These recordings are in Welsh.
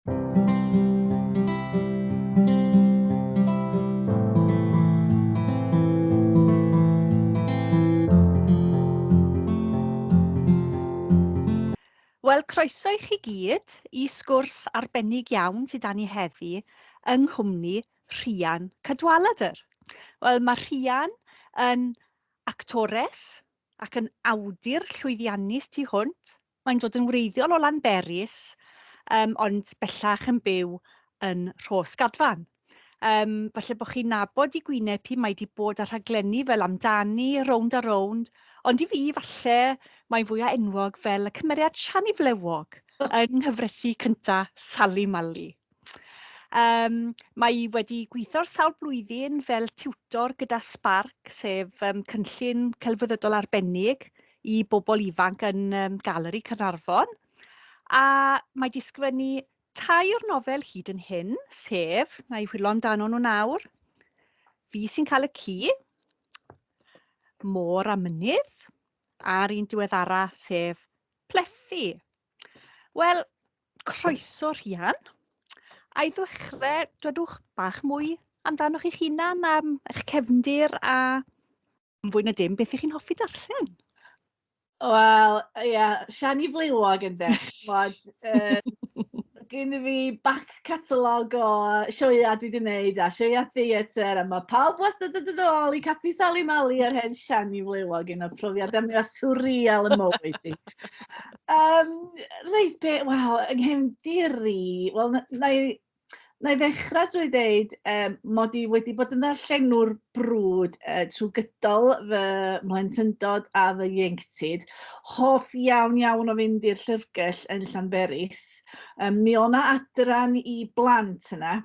Wel, croeso i chi gyd i sgwrs arbennig iawn sydd 'da ni heddi yng nghwmni Rhian Cadwaladr. Wel, mae Rhian yn actores ac yn awdur llwyddiannus tu hwnt. Mae'n dod yn wreiddiol o Lanberis, ond bellach yn byw yn Rhosgadfan. Falle bod chi'n nabod i gwyneb hi, mae 'di bod ar rhaglenni fel Amdani, Rownd a Rownd, ond i fi falle mae'n fwyaf enwog fel y cymeriad Siani Flewog yng nghyfresi cynta Sally Mali. Mae wedi gweithio'r sawl blwyddyn fel tiwtor gyda Sparc, sef cynllun celfyddydol arbennig i bobl ifanc yn Galeri Caernarfon. A mae 'di sgwennu 2 nofel hyd yn hyn, sef, na i chwilo amdano nhw nawr, Fi sy'n cael y ci, Môr a Mynydd, a'r un diweddara sef Plethu. Wel, croeso Rhian. A i ddechrau, dwedwch bach mwy amdanoch eich hunan am eich cefndir a fwy na dim, beth ych chi'n hoffi darllen? Wel, ie, Siani Flewog yn dechrau. Gyn fi back catalog o sioea dwi wedi wneud a sioea theatr, a mae pawb wastad yn dod ôl i Caffi Sally Mali ar hen Siani Flewog yn y profiad am surreal y mywyd i. Reis be, wel, yng nghefndir i, wel, na i ddechrau drwy ddeud mod i wedi bod yn ddarllenwr brwd trwy gydol fy mhlentyndod a fy ieuenctid. Hoff iawn o fynd i'r llyfrgell yn Llanberis. Mi o'na adran i blant yna,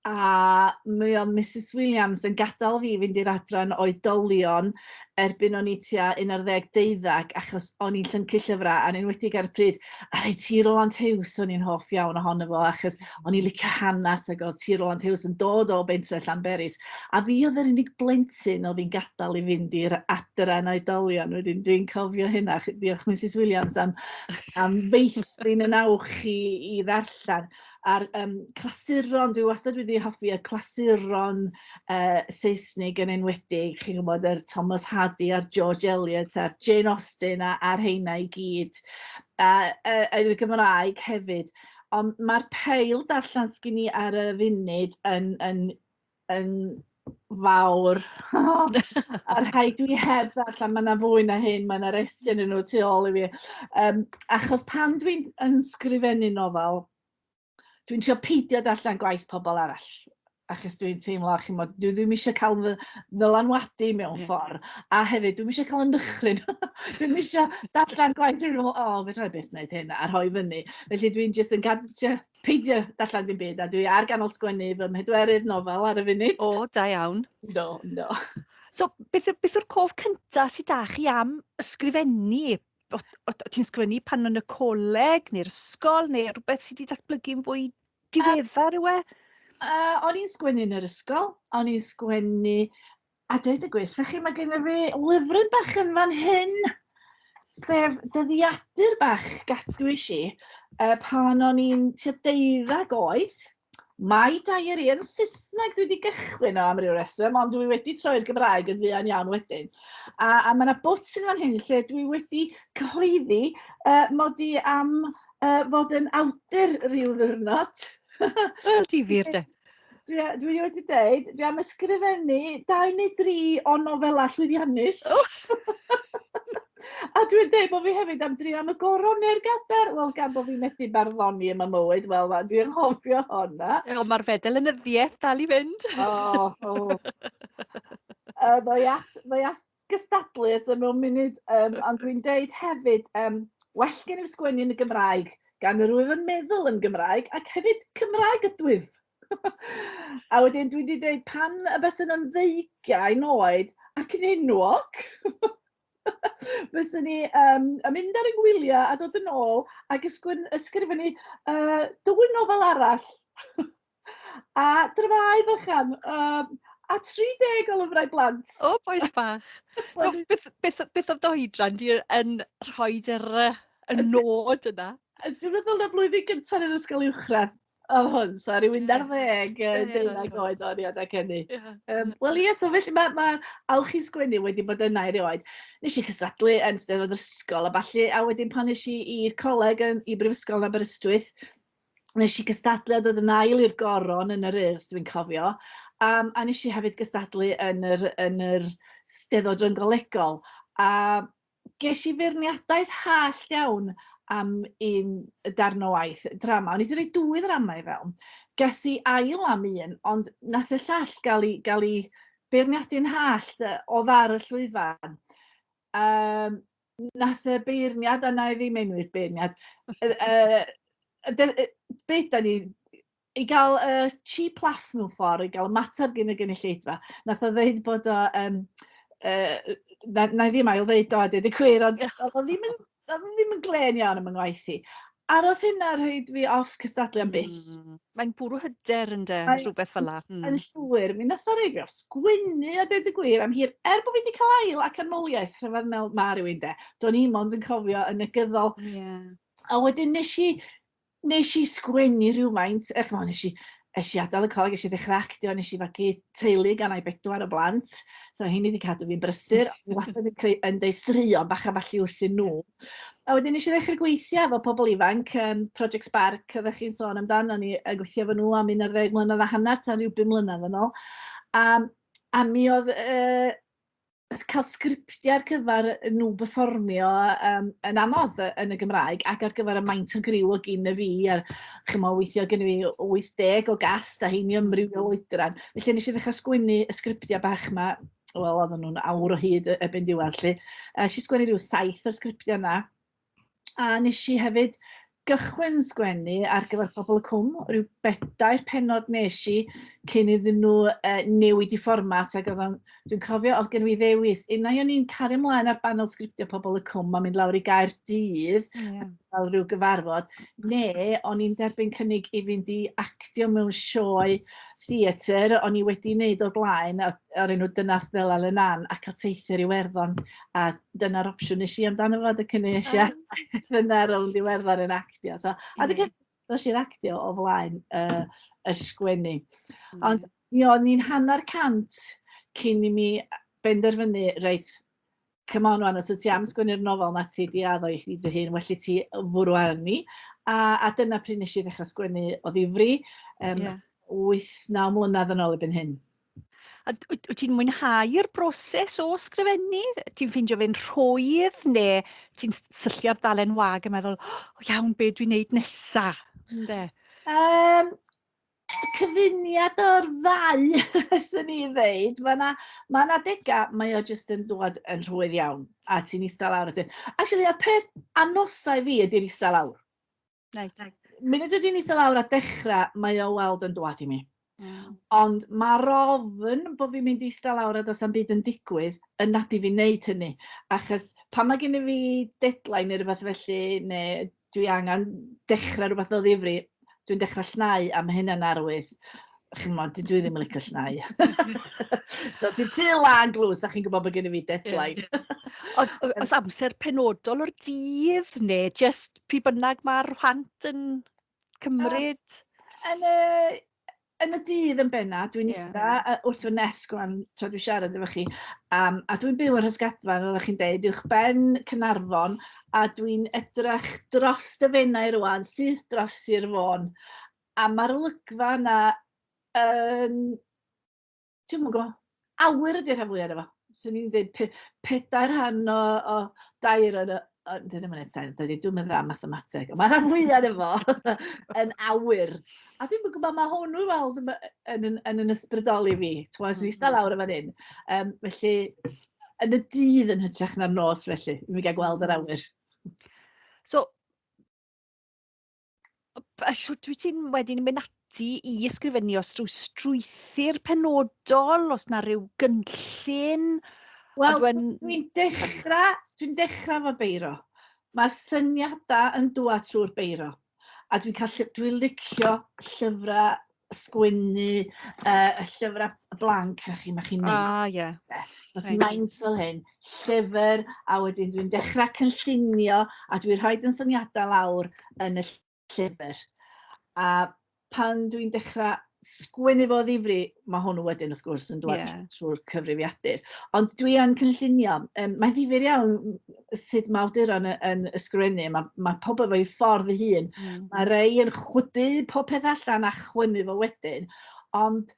a mi oedd Mrs Williams yn gadael fi fynd i'r adran oedolion erbyn o'n i tua 11-12, achos o'n i'n llyncu llyfrau, a'n enwedig ar y pryd, a rhaid Tir Roland Hughes o'n i'n hoff iawn ohono fo, achos o'n i'n licio hanes ac oedd Tir Roland Hughes yn dod o bentre Llanberis. A fi oedd yr unig blentyn oedd hi'n gadael i fynd i'r adran oedolion, wedyn dwi'n cofio hynna. Diolch Mrs Williams am feithrin yn awch i ddarllen. A'r clasuron, dwi wastad wedi hoffi y clasuron Saesnig yn enwedig, chi'n gwybod, yr Thomas Hardy a'r George Eliot a'r Jane Austen a'r heina i gyd, yn y Gymraeg hefyd. Ond mae'r peil darllen sgyn i ar y funud yn fawr. A'r rhai dwi heb darllen, mae yna fwy na hyn, mae yna restyn yn nhw tu ôl i fi. Achos pan dwi'n ysgrifennu nofel, dwi'n trio peidio darllen gwaith pobl arall, achos dwi'n teimlo, dwi ddim eisiau cael fy ddylanwadu mewn ffordd, a hefyd dwi'n eisiau cael yn dychryn. Dwi'n eisiau darllen gwaith rhywun yn meddwl, fe rhaid byth wneud hyn a rhoi fyny. Felly dwi'n jyst yn peidio darllen dim byd, a dwi ar ganol sgwennu fy mhedwerydd nofel ar y funud. O, da iawn. Do. So, beth yw'r cof cyntaf sydd â chi am ysgrifennu? Ti'n sgwennu pan yn y coleg neu'r ysgol, neu rhywbeth sydd wedi datblygu'n fwy diweddar yw e? O'n i'n sgwennu yn yr ysgol, o'n i'n sgwennu, a dweud y gweithio chi, mae gen i fi lyfryn bach yn fan hyn, sef dyddiadur bach gadwys i pan o'n i'n tua 12 oed. Mae diary yn Saesneg dwi wedi gychwyn o am ryw reswm, ond dwi wedi troi'r Gymraeg yn fuan iawn wedyn. A mae yna bwtyn fan hyn lle dwi wedi cyhoeddi mod i am fod yn awdur ryw ddiwrnod. Wel, difyr de. Dwi wedi dweud, dwi am ysgrifennu 2 neu 3 o nofela llwyddiannus. A dwi'n dweud bod fi hefyd am drio am y goron neu'r gadar. Wel, gan bod fi methu barddoni yma mywyd, wel, dwi'n hofio honna. Mae'r fedel yn yddiaeth dal i fynd. Mae at gystadlu eto mewn munud, ond dwi'n dweud hefyd, well gen i sgwennu yn y Gymraeg, gan yr wyf yn meddwl yn Gymraeg, ac hefyd Cymraeg ydwyf. A wedyn dwi wedi dweud pan y bysyn nhw'n 20 oed ac yn enwog, fysyn ni mynd ar y gwyliau a dod yn ôl ac ysgrifennu 2 nofel arall. A dryfau fychan, a 30 o lyfrau blant. O, boes bach. So, beth oedd oedran di yn rhoi y nod yna? Dwi'n meddwl na blwyddyn gyntaf yn ysgol uwchradd. O hwn, so rhywun 10, 12 oed o'n i adeg hynny. Wel ie, so felly mae awch i sgwennu wedi bod yna erioed. Nes i cystadlu yn Steddfod yr ysgol a falle, a wedyn pan nes i i'r coleg i Brifysgol yn Aberystwyth, nes i gystadlu a dod yn ail i'r goron yn yr Urdd, dwi'n cofio. A nes i hefyd gystadlu yn yr Steddfod ryngolegol. A ges i feirniadaeth hallt iawn am un darn o waith, drama. O'n i wedi rhoi 2 drama i fewn. Ges i ail am un, ond nath y llall gael ei beirniadu'n hallt o ddar y llwyfan. Nath y beirniad, a na i ddim enwi'r beirniad, beth da ni, i gael cheap laugh mewn ffordd, i gael ymateb gen y gynulleidfa. Nath o ddeud bod o, na i ddim ail ddeud o, dweud y cwyr, ond oedd ddim yn glen iawn am yng ngwaith i. A roedd hynna rhaid fi off cystadlu am byll. Mae'n bwrw hyder yn rhywbeth fel la. Yn llwyr, mi nath o rhaid fi off sgwynnu a dweud y gwir am hir. Bo fi wedi cael ail ac anmoliaeth, rhyfedd ma rhywun de. Do'n i mond yn cofio yn y gyddol. A wedyn nes i sgwennu rhywmaint, nes i adael y coleg, nes i ddechrau actio, nes i fagu teulu gan ai 4 o blant. So hyn wedi cadw fi'n brysur. Fi wastad yn deud straeon bach a falle wrthyn nhw. A wedyn nes i ddechrau gweithio efo pobl ifanc, Project Spark, oeddech chi'n sôn amdano, o'n i gweithio efo nhw am 11 mlynedd a hanner, tan rhyw 5 mlynedd yn ôl. A mi oedd cael sgriptiau ar gyfer nhw berfformio yn anodd yn y Gymraeg ac ar gyfer y maint o griw o gyn y fi a'r weithio gen i fi 80 o gast a heini ymryw o oedran. Felly nes i ddechrau sgwennu y sgriptiau bach yma, wel oedden nhw'n awr o hyd ebyn diwedd lly. Nes i sgwennu rhyw 7 o'r sgriptiau yna a nes i hefyd gychwyn sgwennu ar gyfer pobl y cwm, rhyw 4 pennod nes i cyn iddyn nhw newid i fformat ac dwi'n cofio oedd gen i ddewis unai o'n i'n cario ymlaen ar banel sgriptio pobl y cwm a mynd lawr i Gaerdydd fel rhyw gyfarfod, neu o'n i'n derbyn cynnig i fynd i actio mewn sioe theatr o'n i wedi wneud o'r blaen o'r enw Dynas Estyn Allan a cael teithio i Iwerddon a dyna'r opsiwn nes i amdano fod y cynnysiad dyna rownd i Iwerddon yn actio. So, a nes i'r actio o flaen y sgwennu. Ond mi o'n i'n 100% cyn i mi benderfynu, reit, come on wan, os o ti am sgwennu'r nofel na ti di addo i chi dy hun, well i ti fwrw arni. A dyna pryd nes i ddechrau sgwennu o ddifri, 8-9 mlynedd yn ôl erbyn hyn. A wyt ti'n mwynhau'r broses o sgrifennu? Ti'n ffeindio fe'n rhwydd neu ti'n syllu ar ddalen wag a meddwl, iawn, be dwi'n neud nesa? Cyfuniad o'r ddau, sy'n ni ddeud. Mae yna adega, mae o jyst yn dod yn rhwydd iawn, a ti'n eistedd lawr. Actually, y peth anosau fi ydy'r eistedd lawr. Munud ydyn eistedd lawr a dechrau, mae o weld yn dod i mi. Ond mae'r ofn bod fi'n mynd eistedd lawr a dos am byd yn digwydd yn nad i fi wneud hynny. Achos pan mae gen i fi deadline neu rhywbeth felly, neu dwi angen dechrau rhywbeth o ddifri, dwi'n dechrau llnau am hynna'n arwydd. Dwi ddim yn licio llnau. So, os ti'n tu lan glws, da chi'n gwybod bod gen i fi deadline. Os amser penodol o'r dydd, neu just pryd bynnag mae'r rhant yn cymryd? Yn y dydd yn benna, dwi'n eistedd wrth fy nesg rwan, tra dwi'n siarad efo chi, a dwi'n byw ar Ysgadfan, oeddech chi'n deud, uwch ben Cynarfon, a dwi'n edrych dros dy fennau rwan, syth dros Sir Fôn, a mae'r olygfa yna dwi'n mwyn go, awyr ydy'r rhan fwyaf efo. So ni'n dweud 4 rhan o dair yn dyn nhw'n gwneud sens, dwi'n meddwl am mathemateg, ond mae'r rhan fwyaf efo yn awyr. A dwi'n gwybod mae hwnnw weld yn yn ysbrydoli fi. Ti'n eistedd lawr efo hyn. Felly, yn y dydd yn hytrach na'r nos felly. Dwi'n gael gweld yr awyr. So, dwi ti'n wedyn mynd ati i ysgrifennu os rhyw strwythur penodol, os na rhyw gynllun? Wel, dwi'n dechrau fo beiro. Mae'r syniadau yn dŵad trwy'r beiro. A dwi'n licio llyfrau sgwennu y llyfrau blanc a chi'n neis. Ie. Maint fel hyn, llyfr, a wedyn dwi'n dechrau cynllunio a dwi'n rhoi yn syniadau lawr yn y llyfr. A pan dwi'n dechrau sgwennu fo ddifri, mae hwnnw wedyn wrth gwrs yn dod trwy'r cyfrifiadur. Ond dwi yn cynllunio. Mae'n ddifur iawn sut mae awduron yn ysgrifennu. Mae pob efo ei ffordd ei hun. Mae rei yn chwydu pob peth allan a chwynnu fo wedyn. Ond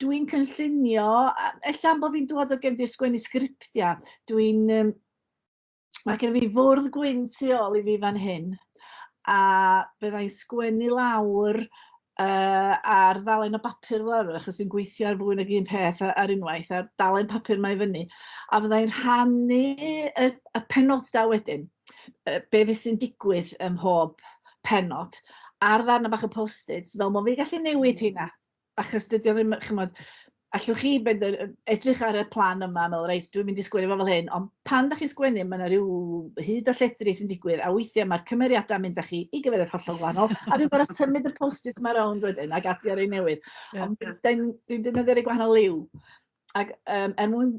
dwi'n cynllunio, ella bod fi'n dod o gefndir sgwennu sgriptiau, mae gen fi fwrdd gwyn tu ôl i fi fan hyn, a byddai'n sgwennu lawr ar ddalen o bapur lawr, achos dwi'n gweithio ar fwy nag un peth ar unwaith, ar dalen papur mae fyny, a byddai'n rhannu y penodau wedyn, be fydd sy'n digwydd ym mhob penod, ar ddarn bach o post-its, fel mo fi gallu newid hynna. Achos dydy o ddim, chymod, allwch chi edrych ar y plan yma, meddwl, reis, dwi'n mynd i sgwennu fo fel hyn, ond pan da chi'n sgwennu, mae yna rhyw hyd o lledrith yn digwydd, a weithiau mae'r cymeriadau yn mynd â chi i gyfeiriad hollol gwahanol, a dwi'n gorau symud y post-its yma rownd wedyn, ac ati ar ei newydd. Ond dwi'n defnyddio rei gwahanol liw. Ac mwyn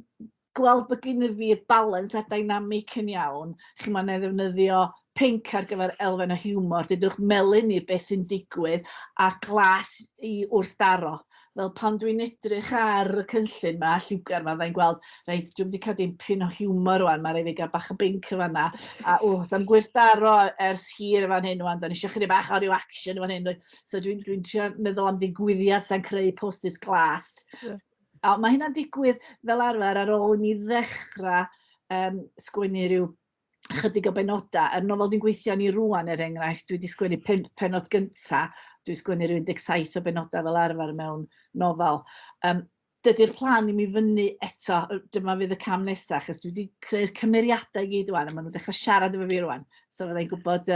gweld bod gen fi balans a dynamic yn iawn, chi ma'n ddefnyddio pinc ar gyfer elfen o hiwmor, dydwch melyn i'r beth sy'n digwydd, a glas i wrthdaro. Fel pan dwi'n edrych ar y cynllun yma, lliwgar yma, fe'n gweld, reis, dwi'n wedi cael dimpyn o hiwmor rwan, mae rhaid fi gael bach o binc yn fanna, a sam gwirthdaro ers hir fan hyn rwan, da ni eisiau chydig bach o ryw action fan hyn, so dwi'n meddwl am ddigwyddiad sy'n creu post-its glas. A mae hynna'n digwydd fel arfer ar ôl i mi ddechrau sgwennu rhyw chydig o benodau. Y nofel dwi'n gweithio ni rwan, enghraifft, dwi wedi sgwennu 5 penod gyntaf, dwi'n sgwennu rhyw 17 o benodau fel arfer mewn nofel. Dydy'r plan i mi fyny eto, dyma fydd y cam nesaf, achos dwi wedi creu'r cymeriadau i gyd rwan, a maen nhw'n dechrau siarad efo fi rwan. So fyddai'n gwybod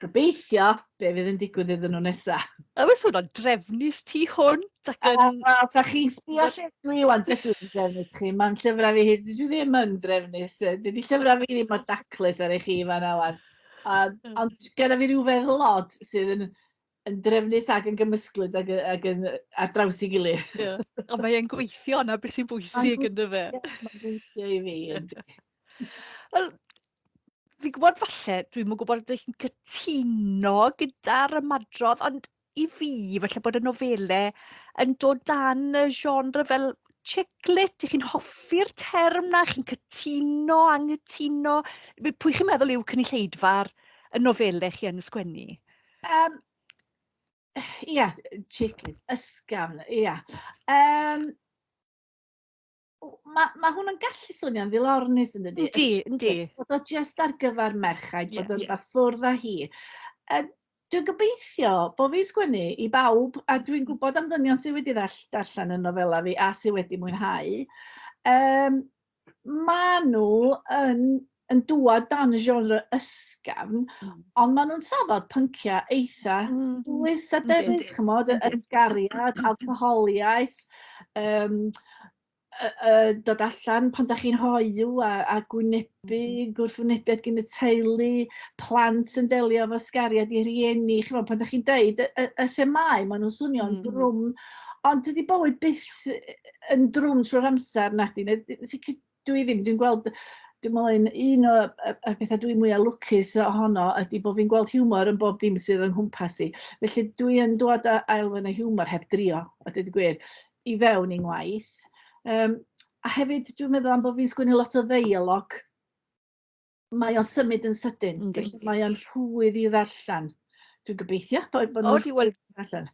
gobeithio be fydd yn digwydd iddyn nhw nesaf. Oes hwnna'n drefnus ti hwn? Sa chi'n sbio lle dwi wan, dydw i'n drefnus chi, mae'n llyfrau fi hyd, dwi ddim yn drefnus, dydy llyfrau fi ddim mor daclus ar eich chi fan awan. Ond gyda fi rhyw feddlod sydd yn drefnus ac yn gymysglyd ac yn ar draws i gilydd. A mae'n gweithio yna beth sy'n bwysig yn fe. Mae'n gweithio i fi. Wel, fi'n gwybod falle, dwi'n gwybod ydych chi'n cytuno gyda'r ymadrodd, ond i fi, falle bod y nofelau yn dod dan y genre fel chiclet, chi'n hoffi'r term na, chi'n cytuno, anghytuno. Pwy chi'n meddwl yw cynulleidfa'r y nofelau chi yn sgwennu? Ia, chiclet, ysgafn, ia. Mae hwnna'n gallu swnio'n ddilornus yn dydi? Yndi. Bod o jyst ar gyfer merchaid, bod o'n fath ffwrdd â hi. Dwi'n gobeithio bod fi'n sgwennu i bawb, a dwi'n gwybod am ddynion sydd wedi darllen y nofela fi a sydd wedi mwynhau. Maen nhw yn dŵad dan y genre ysgafn, ond maen nhw'n trafod pynciau eitha dwys a defnydd, chymod, ysgariad, alcoholiaeth, dod allan pan da chi'n hoiw a gwynebu, gwrthwynebiad gen y teulu, plant yn delio efo ysgariad i rieni, chymod, pan da chi'n deud y themau, maen nhw'n swnio'n drwm, ond dydy bywyd byth yn drwm trwy'r amser nadi, dwi'n gweld, dwi'n meddwl un o'r pethau dwi'n mwyaf lwcus ohono ydy bod fi'n gweld hiwmor yn bob dim sydd yn nghwmpas i. Felly dwi'n dod â elfen o hiwmor heb drio, a dweud y gwir, i fewn i'n ngwaith. A hefyd dwi'n meddwl am bod fi'n sgwennu lot o ddeialog. Mae o'n symud yn sydyn, felly mae o'n rhwydd i ddarllen. Dwi'n gobeithio bod nhw'n darllen.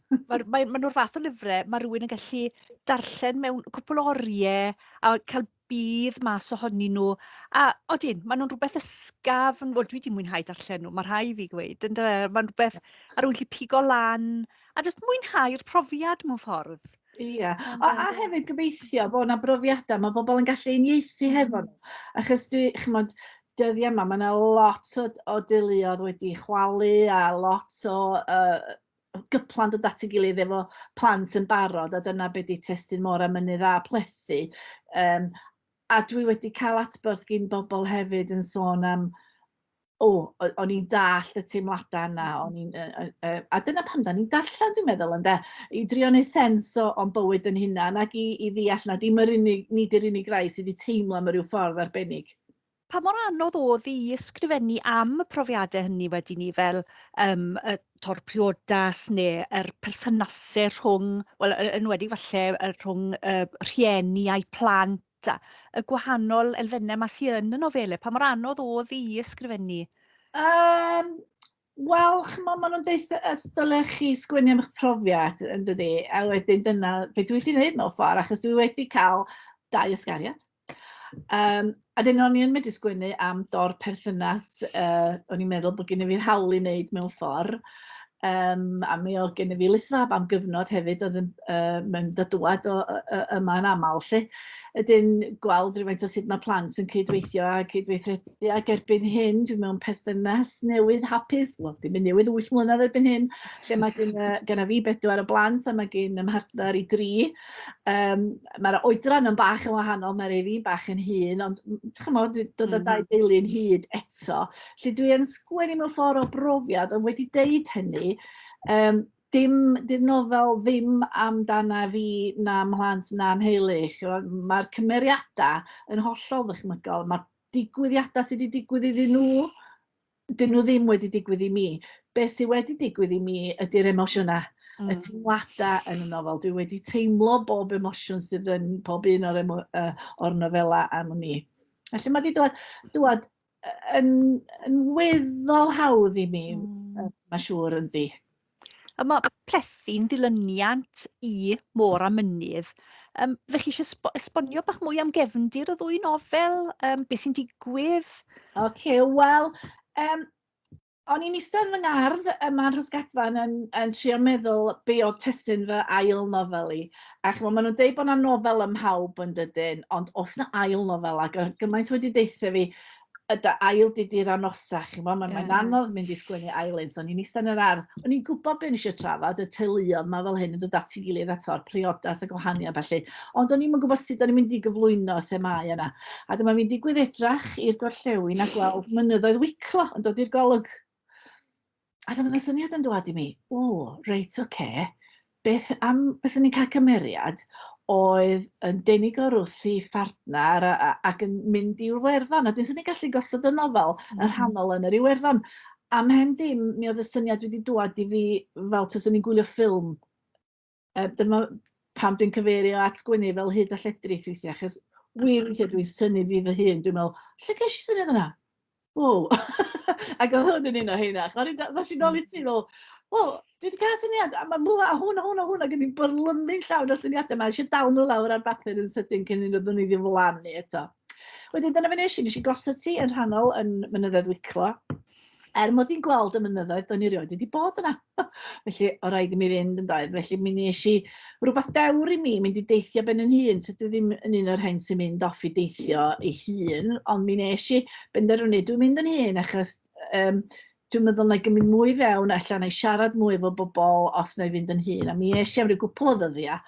Mae nhw'r fath o lyfrau, mae rhywun yn gallu darllen mewn cwpl o oriau a cael bydd mas ohonyn nhw. A odyn, mae nhw'n rhywbeth ysgafn, dwi wedi mwynhau darllen nhw, mae rhai fi gweud. Mae'n rhywbeth ar rhywun pigo lan, a jyst mwynhau'r profiad mewn ffordd. Ia, a hefyd gobeithio bod yna brofiadau, mae bobl yn gallu uniaethu hefo nhw. Achos chymod, dyddiau yma, mae yna lot o deuluodd wedi chwalu a lot o gyplant o dati gilydd efo plant yn barod, a dyna beth di testyn môr am mynydd a plethu. A dwi wedi cael adborth gyn bobl hefyd yn sôn am o'n i'n dall y teimladau yna, a dyna pam da ni'n darllen, dwi'n meddwl, ynde, i drio neud sens o'n bywyd yn hunan, ac i ddeall na dim yr unig, nid yr unig rai sydd wedi teimlo am ryw ffordd arbennig. Pa mor anodd oedd i ysgrifennu am y profiadau hynny wedi ni fel y torpriodas neu yr perthynasau rhwng, wel, yn wedi falle rhwng rhieni a'i plant a y gwahanol elfennau yma sydd yn y nofelau. Pa mor anodd oedd i ysgrifennu? Wel, chymod, maen nhw'n deud dylech chi sgwennu am eich profiad, yn dydi, a wedyn dyna beth dwi wedi gwneud mewn ffordd, achos dwi wedi cael 2 ysgariad. A dyn o'n i'n medru sgwennu am dor perthynas, o'n i'n meddwl bod gen i fi'r hawl i wneud mewn ffordd. A mi oedd gen i fi lisfab am gyfnod hefyd oedd yn dydwad yma yn aml, lle. Ydyn gweld rhywfaint o sut mae plant yn cydweithio a cydweithredu ac erbyn hyn, dwi'n mewn perthynas newydd hapus, wel, dim yn newydd 8 mlynedd erbyn hyn, lle mae gen i fi 4 o blant a mae gen ym mhartner i 3. Mae'r oedran yn bach yn wahanol, mae'r ei bach yn hyn, ond chymod, dod â 2 deulu yn hyd eto. Lle dwi yn sgwennu mewn ffordd o brofiad, ond wedi deud hynny, di'r nofel ddim amdana fi na mhlant na'n nheulu. Mae'r cymeriadau yn hollol ddychmygol. Mae'r digwyddiadau sydd wedi digwydd iddyn nhw, dyn nhw ddim wedi digwydd i mi. Be sydd wedi digwydd i mi ydy'r emosiynau, y teimladau yn y nofel. Dwi wedi teimlo bob emosiwn sydd yn pob un o'r nofela am ni. Felly mae wedi dod yn weddol hawdd i mi, mae'n siŵr yn di. Mae plethu'n dilyniant i Môr a Mynydd. Ddech chi eisiau esbonio bach mwy am gefndir y 2 nofel? Beth sy'n digwydd? Wel, o'n i'n eistedd yn fy ngardd yma yn Rhysgadfan yn trio meddwl be oedd testyn fy ail nofel i. Ac maen nhw'n deud bod yna nofel ym mhawb yn dydyn, ond os yna ail nofel, ac gymaint wedi deitha fi, yda ail didir anosach, mae'n anodd mynd i sgwennu ail un, so o'n i'n eistedd yn yr ardd. O'n i'n gwybod beth eisiau trafod, y teuluoedd mae fel hyn yn dod at ei gilydd ato'r priodas a gwahaniaeth felly. Ond o'n i'n gwybod sut o'n i'n mynd i gyflwyno themau yna. A dyma fi'n digwydd edrach i'r gorllewin a gweld mynyddoedd wiclo yn dod i'r golwg. A dyma yna syniad yn dod i mi, reit, oce, beth ni'n cael cymeriad oedd yn denig o'r wrth i phartnar ac yn mynd i'w Iwerddon. A dyn sy'n ni'n gallu gosod y nofel yn rhannol yn yr Iwerddon. Am hen dim, mi oedd y syniad wedi dod i fi fel tas o'n i'n gwylio ffilm. Dyma pam dwi'n cyfeirio at sgwennu fel hyd a lledrith weithiau, achos wir weithiau dwi'n syni fi fy hun. Dwi'n meddwl, lle ges i syniad yna? Ac oedd hwn yn un o heina. Ddod i'n ôl i ti fel, dwi wedi cael syniad, a mae hwn ac yn i'n byrlymu'n llawn o'r syniadau yma. Eisiau dal nhw lawr ar bapur yn sydyn cyn i'n oeddwn i ddiflannu eto. Wedyn, dyna fe nes i gosod ti yn rhannol yn mynyddoedd wiclo. Mod i'n gweld y mynyddoedd, do'n i rioed wedi bod yna. Felly, o rhaid i mi fynd yn doedd. Felly, mi nes i rhywbeth dewr i mi, mynd i deithio ben yn hun. So, dwi ddim yn un o'r hyn sy'n mynd off i deithio ei hun, ond mi nes i benderfynu, dwi'n mynd yn hun, achos dwi'n meddwl na i gymryd mwy fewn, allan na i siarad mwy efo bobl os na i fynd yn hun. A mi nes i am ryw gwpl o ddyddiau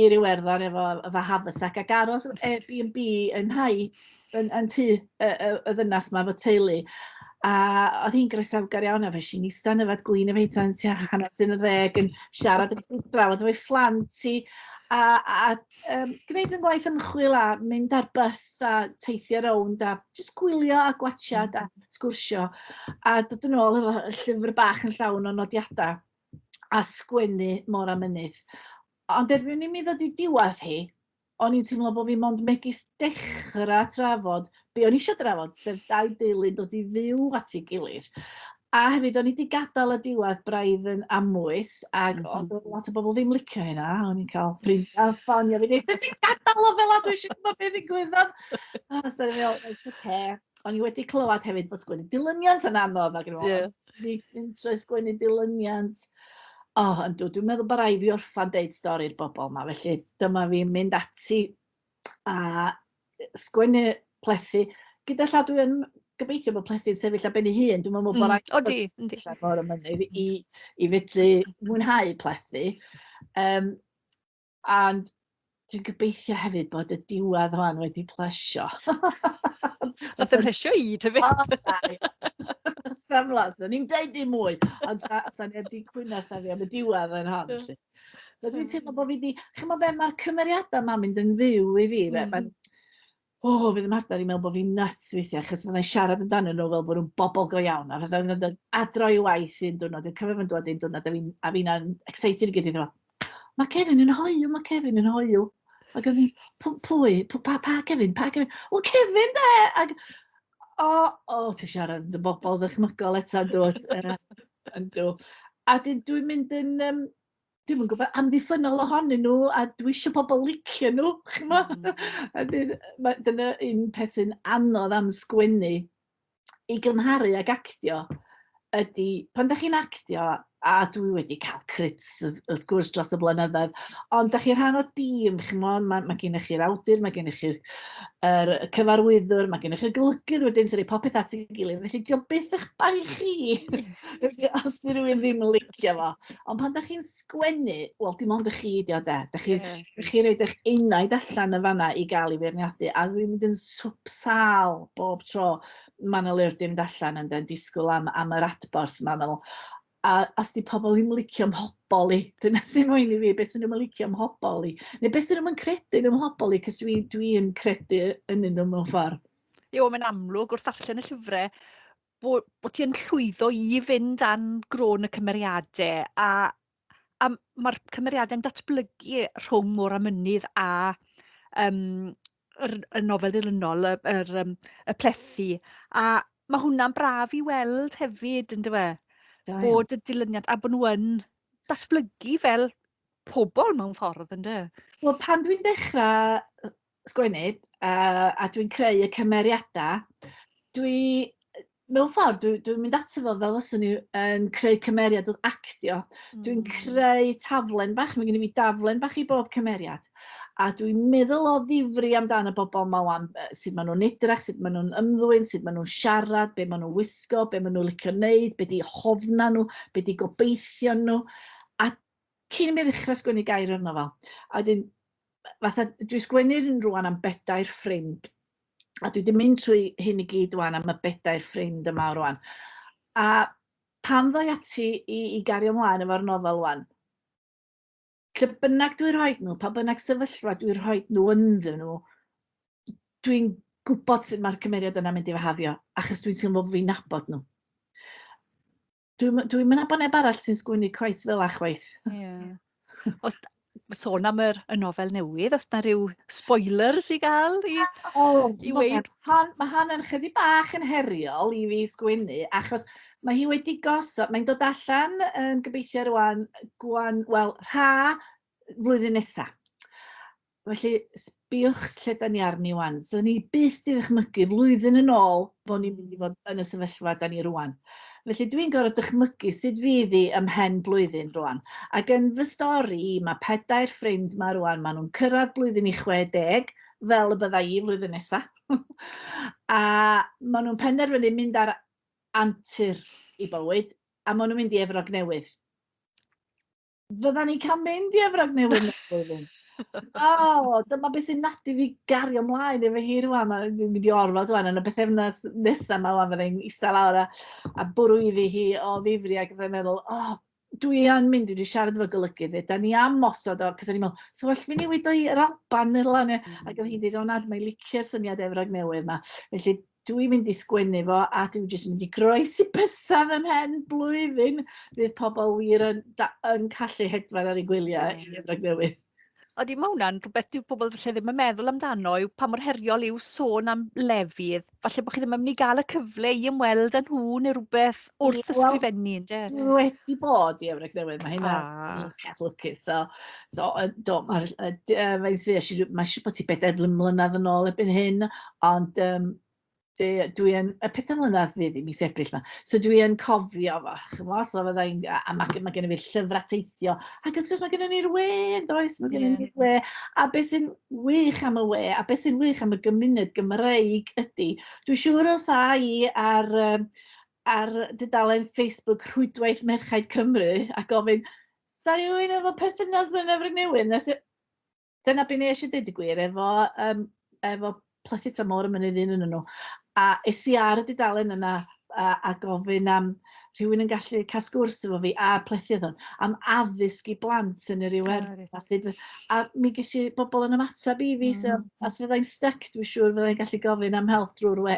i'r Iwerddon efo Haversac ac aros Airbnb yn Hai, yn tu y ddynas yma efo teulu. A oedd hi'n gresawgar iawn, a fe si'n eistedd yn yfad gwyn efo hi'n tua 9:30 yn siarad yn drafod efo'i phlant hi. A gwneud yn gwaith ymchwil a mynd ar bus a teithio rownd a jyst gwylio a gwachad a sgwrsio. A dod yn ôl efo llyfr bach yn llawn o nodiadau a sgwennu Môr a Mynydd. Ond erbyn i mi ddod i diwedd hi, o'n i'n teimlo bod fi mond megis dechrau trafod be o'n i eisiau drafod, sef 2 deulu dod i fyw at ei gilydd. A hefyd, o'n i wedi gadael y diwedd braidd yn amwys, ac oedd lot o bobl ddim licio hynna. O'n i'n cael ffrindiau ffonio fi, ti'n gadael o fel a dwi eisiau gwybod beth ddigwyddodd. So, o'n i wedi clywed hefyd bod sgwennu dilyniant yn anodd, ac yn sgwennu dilyniant. Dwi'n meddwl bod rai fi orffan deud stori'r bobl yma, felly dyma fi'n mynd ati a sgwennu plethu. Gyda lla dwi'n gobeithio bod plethu'n sefyll ar ben ei hun, dwi'n meddwl bod rai Môr a Mynydd i fedru mwynhau plethu. And Dwi'n gobeithio hefyd bod y diwedd hwan wedi plesio. Nath e'n plesio i, hefyd. Samlas, ni'n deud dim mwy, ond sa'n neb di cwyno fi am y diwedd yn hon. So dwi'n teimlo bod fi di, chymod be, mae'r cymeriadau ma'n mynd yn fyw i fi. Fydd ym mhartner i'n meddwl bod fi'n nuts weithiau, achos fyddai'n siarad amdano nhw fel bod nhw'n bobl go iawn. A fyddai'n dod adro i waith un diwrnod, dwi'n cyfeir yn dod un diwrnod, a fi'n excited i gyd iddo fo. Mae Kevin yn hoiw, mae Kevin yn hoiw. Ac oedd hi, pwy? Pa Kevin? Wel, Kevin de! Ac, ti'n siarad yn y bobl ddychmygol eto yn dod. A dwi'n mynd yn, dwi'n yn gwybod amddiffynol ohonyn nhw, a dwi eisiau pobl licio nhw, dyna un peth sy'n anodd am sgwennu i gymharu ag actio, ydy, pan da chi'n actio, a dwi wedi cael crits wrth gwrs dros y blynyddoedd, ond da chi'n rhan o dîm, mae gennych chi'r awdur, mae gennych chi'r cyfarwyddwr, mae gennych chi'r golygydd wedyn sy'n rhoi popeth at ei gilydd, felly diolch byth eich bai chi, os di rhywun ddim yn licio fo. Ond pan da chi'n sgwennu, wel, dim ond y chi dio de, da chi'n rhaid eich unaid allan y fanna i gael ei feirniadu, a dwi'n mynd yn swpsal bob tro mae'n lyfr dim allan yn disgwyl am yr adborth, mae'n meddwl. A os di pobl ddim licio mhobol i, dyna sy'n moyn i fi, beth sy'n nhw'n licio mhobol i. Neu beth sy'n nhw'n credu yn mhobol i, cos dwi'n credu yn nhw mewn ffordd. Mae'n amlwg wrth allan y llyfrau bod ti'n llwyddo i fynd dan grôn y cymeriadau, a mae'r cymeriadau'n datblygu rhwng Môr a Mynydd a y nofel ddilynol, y plethu. A mae hwnna'n braf i weld hefyd, yn dweud? Bod y dilyniad, a bod nhw yn datblygu fel pobl mewn ffordd, ynddo? Wel, pan dwi'n dechrau sgwennu, a dwi'n creu y cymeriadau, mewn ffordd, dwi'n mynd ato fo fel os o'n i'n creu cymeriad oedd actio. Dwi'n creu taflen bach, mae gen i fi daflen bach i bob cymeriad. A dwi'n meddwl o ddifri amdano bobl ma wan, sut maen nhw'n edrych, sut maen nhw'n ymddwyn, sut maen nhw'n siarad, be maen nhw'n wisgo, be maen nhw'n licio wneud, be di hofna nhw, be di gobeithio nhw. A cyn i mi ddechrau sgwennu gair arno fel. A dwi'n sgwennu'r un rwan am bedair ffrind. A dwi wedi mynd trwy hyn i gyd rwan am y bedair ffrind yma rwan. A pan ddoi ati i gario ymlaen efo'r nofel rwan, lle bynnag dwi'n rhoi nhw, pa bynnag sefyllfa dwi'n rhoi nhw ynddyn nhw, dwi'n gwybod sut mae'r cymeriad yna mynd i fahafio, achos dwi'n teimlo bod fi'n nabod nhw. Dwi'n mynd nabod neb arall sy'n sgwennu cweit fel achwaith. Os sôn am y nofel newydd, os na rhyw spoilers i gael i weid? Mae han yn chydig bach yn heriol i fi sgwennu, achos mae hi wedi gosod, mae'n dod allan yn gobeithio rwan, flwyddyn nesaf. Felly, sbiwch lle da ni arni wan. So ni byth di ddychmygu flwyddyn yn ôl bod ni'n mynd i fod yn y sefyllfa da ni rwan. Felly dwi'n gorfod dychmygu sut fydd hi ymhen blwyddyn rwan. Ac yn fy stori, mae pedair ffrind ma rwan, maen nhw'n cyrraedd blwyddyn i 60, fel y bydda i flwyddyn nesaf. A maen nhw'n penderfynu mynd ar antur i bywyd, a maen nhw'n mynd i Efrog Newydd. Fydda ni cael mynd i Efrog Newydd yn blwyddyn. Dyma beth sy'n nadu fi gario ymlaen efo hi rwan. Dwi'n mynd i orfod rwan yn y bythefnos nesaf yma rwan fyddai'n eistedd lawr a bwrw iddi hi o ddifri ac fyddai'n meddwl, dwi yn mynd i siarad efo golygydd, da ni am mosod o, cos o'n i'n meddwl, so well fi newid o'r Alban neu lan, ac oedd hi'n dweud, nad, mae'n licio'r syniad Efrog Newydd yma. Felly dwi'n mynd i sgwennu fo, a dwi'n jyst mynd i groesi bysaf ym mhen blwyddyn, fydd pobl wir yn callu hedfan ar ei gwyliau i Efrog Newydd. Odi, mae hwnna'n rhywbeth dyw pobl falle ddim yn meddwl amdano, yw pa mor heriol yw sôn am lefydd. Falle bod chi ddim yn mynd i gael y cyfle i ymweld â nhw neu rhywbeth wrth ysgrifennu, ynddo? Dwi wedi bod i Efrog Newydd, mae hynna peth lwcus. Mae'n siŵr bod ti 4 mlynedd yn ôl ebyn hyn, ond dwi yn, y 4 mlynedd fydd i mis Ebrill yma, so dwi yn cofio fo, a mae gen i fi llyfrau teithio, ac wrth gwrs mae gen i'r we, does, mae gen i'r we, a beth sy'n wych am y we, a beth sy'n wych am y gymuned Gymreig ydy, dwi'n siŵr os a i ar dudalen Facebook Rhwydwaith Merchaid Cymru, a gofyn, sa rhywun efo perthynas yn Efrog Newydd? dyna beth nes i dweud y gwir, efo plethu tamor y mynydd un yn nhw. A es i ar y dudalen yna a gofyn am rhywun yn gallu cael sgwrs efo fi a plethu hwn am addysg i blant yn yr Iwerddon. A mi ges i bobl yn ymateb i fi, so os fyddai'n stuck, dwi'n siŵr fyddai'n gallu gofyn am help drwy'r we.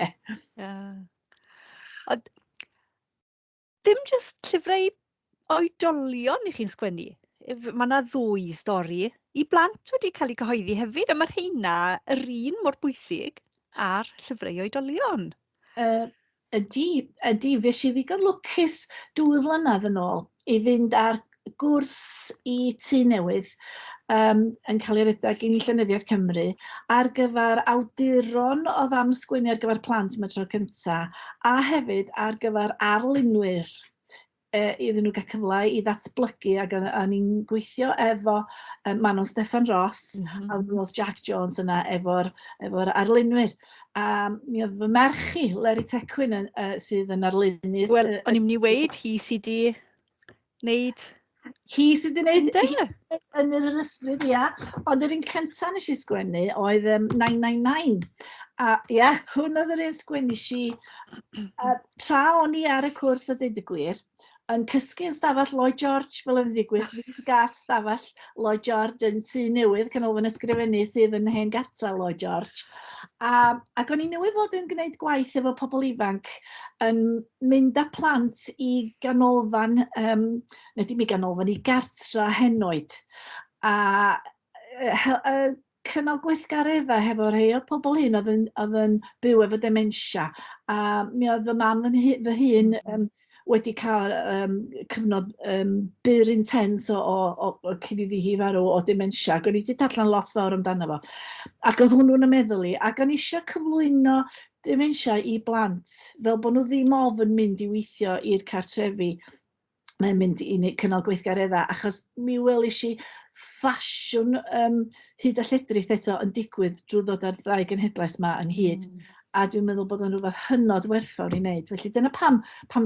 Ond dim jyst llyfrau oedolion i chi'n sgwennu. Mae yna ddwy stori i blant wedi cael eu cyhoeddi hefyd, a mae rheina yr un mor bwysig ar llyfrau oedolion. Ydy, fes i ddigon lwcus 2 flynedd yn ôl i fynd ar gwrs i Tŷ Newydd yn cael ei redag i Llenyddiaeth Cymru ar gyfer awduron oedd am sgwennu ar gyfer plant am y tro cyntaf, a hefyd ar gyfer arlunwyr iddyn nhw gael cyfle i ddatblygu, ac o'n i'n gweithio efo Manon Steffan Ross, a oedd Jack Jones yna efo'r arlunwyr. A mi oedd fy merch i, Leri Tecwyn, sydd yn arlunydd. Wel, o'n i'n mynd i weid, hi sydd wedi wneud... Hi sydd wedi wneud yn yr ysbryd, ia. Ond yr un cyntaf nes i sgwennu oedd 999. A ie, hwn oedd yr un sgwennu si tra o'n i ar y cwrs a deud y gwir, yn cysgu yn stafell Lloyd George, fel yn ddigwydd, fi'n gath stafell Lloyd George yn Tŷ Newydd, canolfan ysgrifennu sydd yn hen gartra Lloyd George. Ac o'n i newydd fod yn gwneud gwaith efo pobl ifanc yn mynd â plant i ganolfan, neu dim i ganolfan, i gartra henoed. A cynnal gweithgareddau hefo rhai o'r pobl hyn oedd yn byw efo dementia. A mi oedd fy mam fy hun wedi cael cyfnod byr intens o cyn iddi hi farw o dementia. Ac o'n i wedi darllen lot fawr amdano fo. Ac oedd hwnnw'n y meddwl i. Ac o'n i eisiau cyflwyno dementia i blant, fel bod nhw ddim ofyn mynd i weithio i'r cartrefi neu mynd i cynnal gweithgareddau, achos mi welis i ffasiwn hyd a lledrith eto yn digwydd drwy ddod ar ddau genhedlaeth yma yn hyd. A dwi'n meddwl bod yn rhywbeth hynod werthfawr i wneud. Felly dyna pam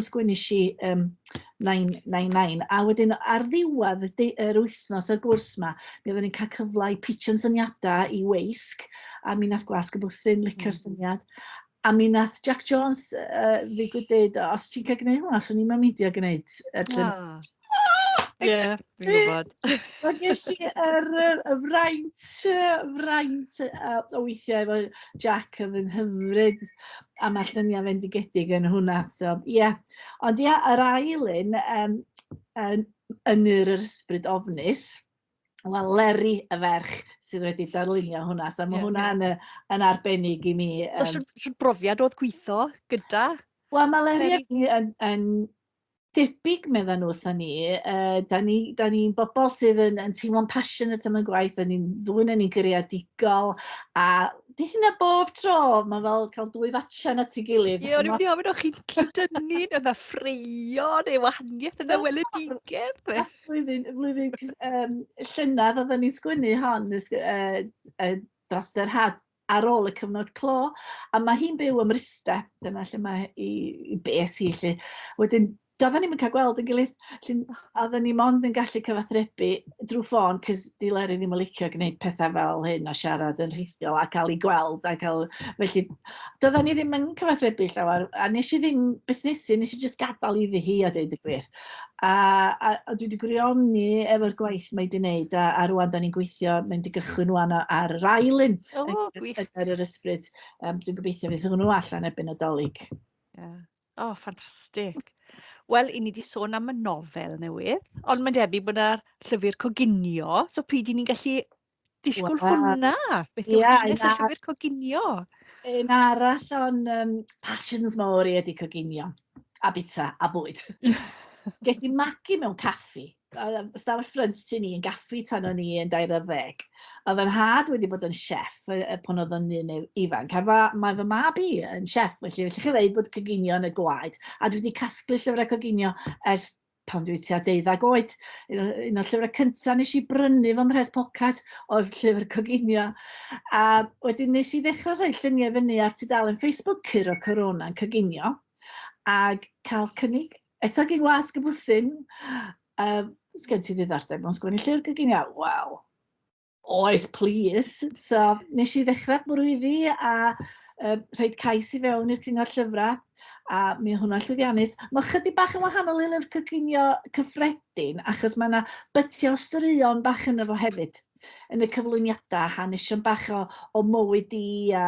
sgwennu si 999. A wedyn ar ddiwedd yr wythnos y gwrs yma, mi oedden ni'n cael cyfle i pitch yn syniadau i weisg, a mi nath Gwas Gyfwthyn licio'r syniad. A mi nath Jack Jones ddigwydd dweud, os ti'n cael gwneud hwnna, swn i'n mynd i gwneud. Ie, fi'n gwybod. Mae ges i y fraint o weithiau efo Jack oedd yn hyfryd am alluniau fendigedig yn hwnna. So, ond yr ail yn yr ysbryd ofnus, wel, Leri y ferch sydd wedi darlunio hwnna. So mae hwnna yn arbennig i mi. So, sy'n brofiad oedd gweithio gyda? Wel, mae Leri yn debyg meddwl nhw wrthyn ni. Da ni'n bobl sydd yn teimlo'n passionate am y gwaith, ddwy ni'n greadigol, a di hynna bob tro, mae fel cael 2 fatsian at ei gilydd. Ie, o'n i'n mynd o'ch chi'n cydynnu, yna ffreio, neu wahaniaeth yna weledigaeth. Flwyddyn llynydd oedden ni'n sgwennu hon dros yr had ar ôl y cyfnod clo, a mae hi'n byw ym Mryste, dyna lle mae i bes hi, lle. Wedyn, doedden ni'n cael gweld yn gilydd, oedden ni mond yn gallu cyfathrebu drwy ffôn, cys di Leri ddim yn licio gwneud pethau fel hyn o siarad yn rhithiol a cael ei gweld. Felly, doedden ni ddim yn cyfathrebu llawer, a nes i ddim busnesu, nes i jyst gadael iddi hi a deud y gwir. A dwi wedi gwirioni efo'r gwaith mae wedi wneud, a rwan da ni'n gweithio, mae'n di gychwyn rwan ar yr ailyn ar yr ysbryd. Dwi'n gobeithio fydd hwnnw allan erbyn Nadolig. O, ffantastig. Wel, i ni wedi sôn am y nofel newydd, ond mae'n debyg bod yna'r llyfr coginio, so pryd i ni'n gallu disgwyl hwnna? Beth yw hanes y llyfr coginio? Un arall o'n passions mawr i ydi coginio, a bita, a bwyd. Ges i magu mewn caffi. Stafell ffrynt ti ni yn gaffi tan o'n i yn 20. Oedd yn had wedi bod yn chef pan oedd yn un ifanc. Mae fy mab i yn chef, felly chi ddweud bod coginio yn y gwaed. A dwi wedi casglu llyfrau coginio ers pan dwi tua 12 oed. Un o'r llyfrau cyntaf nes i brynu fy mhres pocad oedd llyfr coginio. A wedyn nes i ddechrau rhoi lluniau fyny ar tudalen Facebook Curo Corona'n coginio. Ac cael cynnig eto gyn Gwas Gyfwthyn. Sgen ti ddiddordeb mewn sgwennu llyfr coginio? Wel, Oes, please. So, nes i ddechrau brwyddi a rhaid cais i fewn i'r cyngor llyfrau, a mi hwnna llwyddiannus. Mae chydig bach yn wahanol i'r coginio cyffredin, achos mae yna bytio o straeon bach yna fo hefyd. Yn y cyflwyniadau, hanesion bach o mywyd i a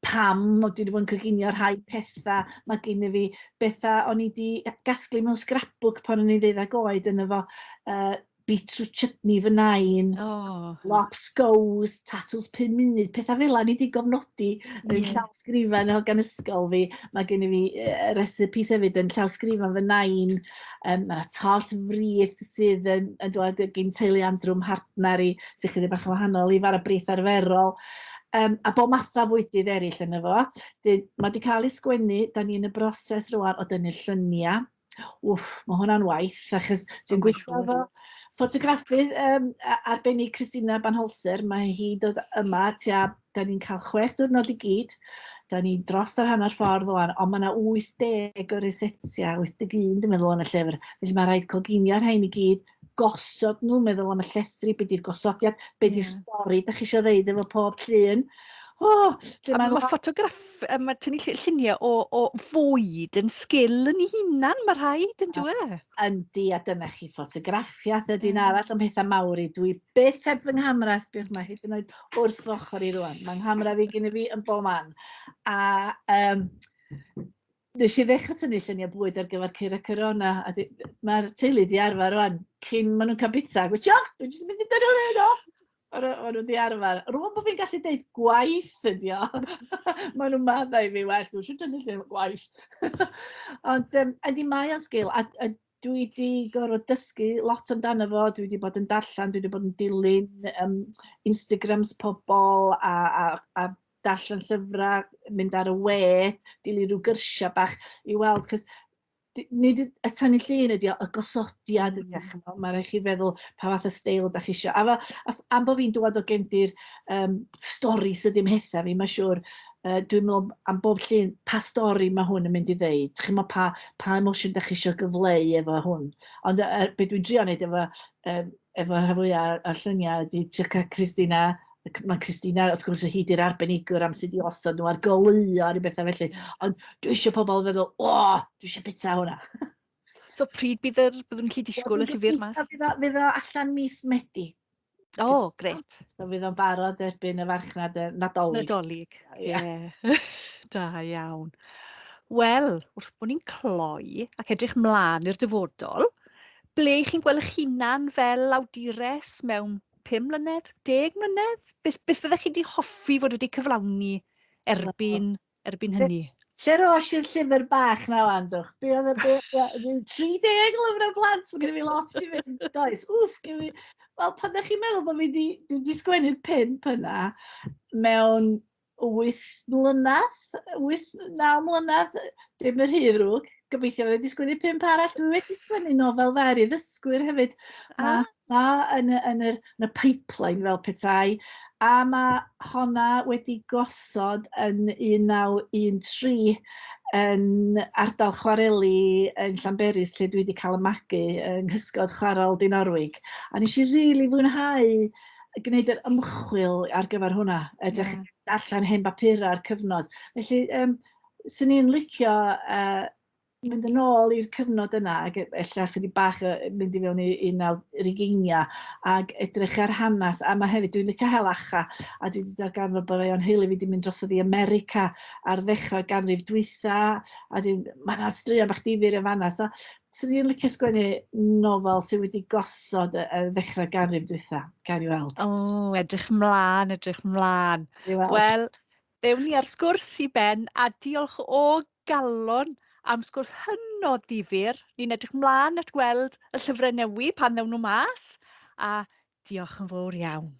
pam dwi wedi bod yn coginio rhai pethau. Mae gen i fi bethau o'n i wedi gasglu mewn scrapbook pan o'n i 12 oed yn efo beetroot chutney fy nain, lobscows, tatws 5 munud, pethau fel ni wedi gofnodi yn llawsgrifan o gan ysgol fi. Mae gen i fi recipes hefyd yn llawsgrifan fy nain. Mae yna torth frith sydd yn dod gen teulu Andrew Hartner i sy'n chydig bach yn wahanol i fara brith arferol. A bob matha fwydydd eraill yn efo. Mae wedi cael ei sgwennu, da ni yn y broses rwan o dynnu'r lluniau. Mae hwnna'n waith, achos dwi'n gweithio efo ffotograffydd arbennig Christina Banholser. Mae hi dod yma, da ni'n cael 6 diwrnod i gyd. Da ni dros ar hanner ffordd o'n, ond mae yna 80 o resetiau, 81 dwi'n meddwl yn y llyfr. Felly mae rhaid coginio ar rhain i gyd, gosod nhw, meddwl am y llestri, beth yw'r gosodiad, beth yw'r stori, da chi eisiau ddeud efo pob llun. Mae ffotograff, mae tynnu lluniau o fwyd yn sgil yn ei hunan, mae rhaid yn dwi. Yndi, a dyna chi ffotograffiaeth ydy'n arall am pethau mawr i. Dwi beth heb fy nghamera, sbiwch mae hyd yn oed wrth ochr i rwan. Mae nghamera fi gen i fi yn bob man. A nes i ddechrau tynnu lluniau bwyd ar gyfer Ceir y Corona. Mae'r teulu di arfer rwan, cyn maen nhw'n cael bita. Gwydioch, dwi'n jyst yn mynd i dynnu hyn o. O'n nhw di arfer. Rwan bod fi'n gallu deud gwaith ydi o. Maen nhw'n maddau fi well. Dwi'n siŵr dynnu llun gwaith. Ond ydi mae o sgil. A dwi wedi gorfod dysgu lot amdano fo. Dwi wedi bod yn darllen. Dwi wedi bod yn dilyn Instagrams pobl a darllen llyfrau, mynd ar y we, dilyn rhyw gyrsiau bach i weld. Cos nid y tynnu llun ydi o, y gosodiad ydi o. Mae rhaid chi feddwl pa fath y steil ydych chi eisiau. Am bod fi'n dod o gefndir stori sydd ddim hethau fi, mae'n siŵr, dwi'n meddwl am bob llun, pa stori mae hwn yn mynd i ddeud. Chi'n meddwl pa emosiwn ydych chi eisiau gyfleu efo hwn. Ond beth dwi'n drio wneud efo rhan fwyaf o'r lluniau ydi Christina. Mae Christina, wrth gwrs, hyd i'r arbenigwr am sydd i osod nhw ar goleuo ar i bethau felly. Ond dwi eisiau pobl feddwl, dwi eisiau bita hwnna. So pryd byddwn chi disgwyl y llyfr mas? Fydd o allan mis Medi. Gret. So fydd o'n barod erbyn y farchnad Nadolig. Nadolig, ie. Da iawn. Wel, wrth bod ni'n cloi ac edrych mlaen i'r dyfodol, ble chi'n gweld eich hunan fel awdures mewn 5 mlynedd, 10 mlynedd? Beth fyddech chi wedi hoffi fod wedi cyflawni erbyn hynny? Lle ros i'r llyfr bach na wan, dwch? Be oedd 30 lyfr o blant, mae gen i fi lot i fynd, does? Wel, pan ydych chi'n meddwl bod dwi wedi sgwennu'r 5 yna mewn 8 mlynedd, 9 mlynedd, dim yr hyd rwg. Gobeithio wedi sgwennu 5 arall. Dwi wedi sgwennu nofel fer i ddysgwyr hefyd. Yn y pipeline fel petai. A mae honna wedi gosod yn 1913 yn ardal chwareli yn Llanberis lle dwi wedi cael y magu yng Nghysgod Chwarel Dinorwig. A nes i rili fwynhau gwneud yr ymchwil ar gyfer hwnna. Edrych allan hen bapura ar cyfnod. Felly, swn i'n licio mynd yn ôl i'r cyfnod yna, ac ella chydig bach mynd i fewn i 1920 ac edrych ar hanes, a mae hefyd dwi'n licio helacha, a dwi wedi darganfod bod rhai o'n heulu fi wedi mynd drosodd i America ar ddechrau'r ganrif dwytha, a mae yna straeon bach difyr yn fanna, so swn i'n licio sgwennu nofel sydd wedi gosod ddechrau'r ganrif dwytha, gael i weld. Edrych mlaen. Wel, fewn ni ar sgwrs i ben, a diolch o galon am sgwrs hynod ddifyr. Ni'n edrych mlaen at gweld y llyfrau newydd pan ddawn nhw mas, a diolch yn fawr iawn.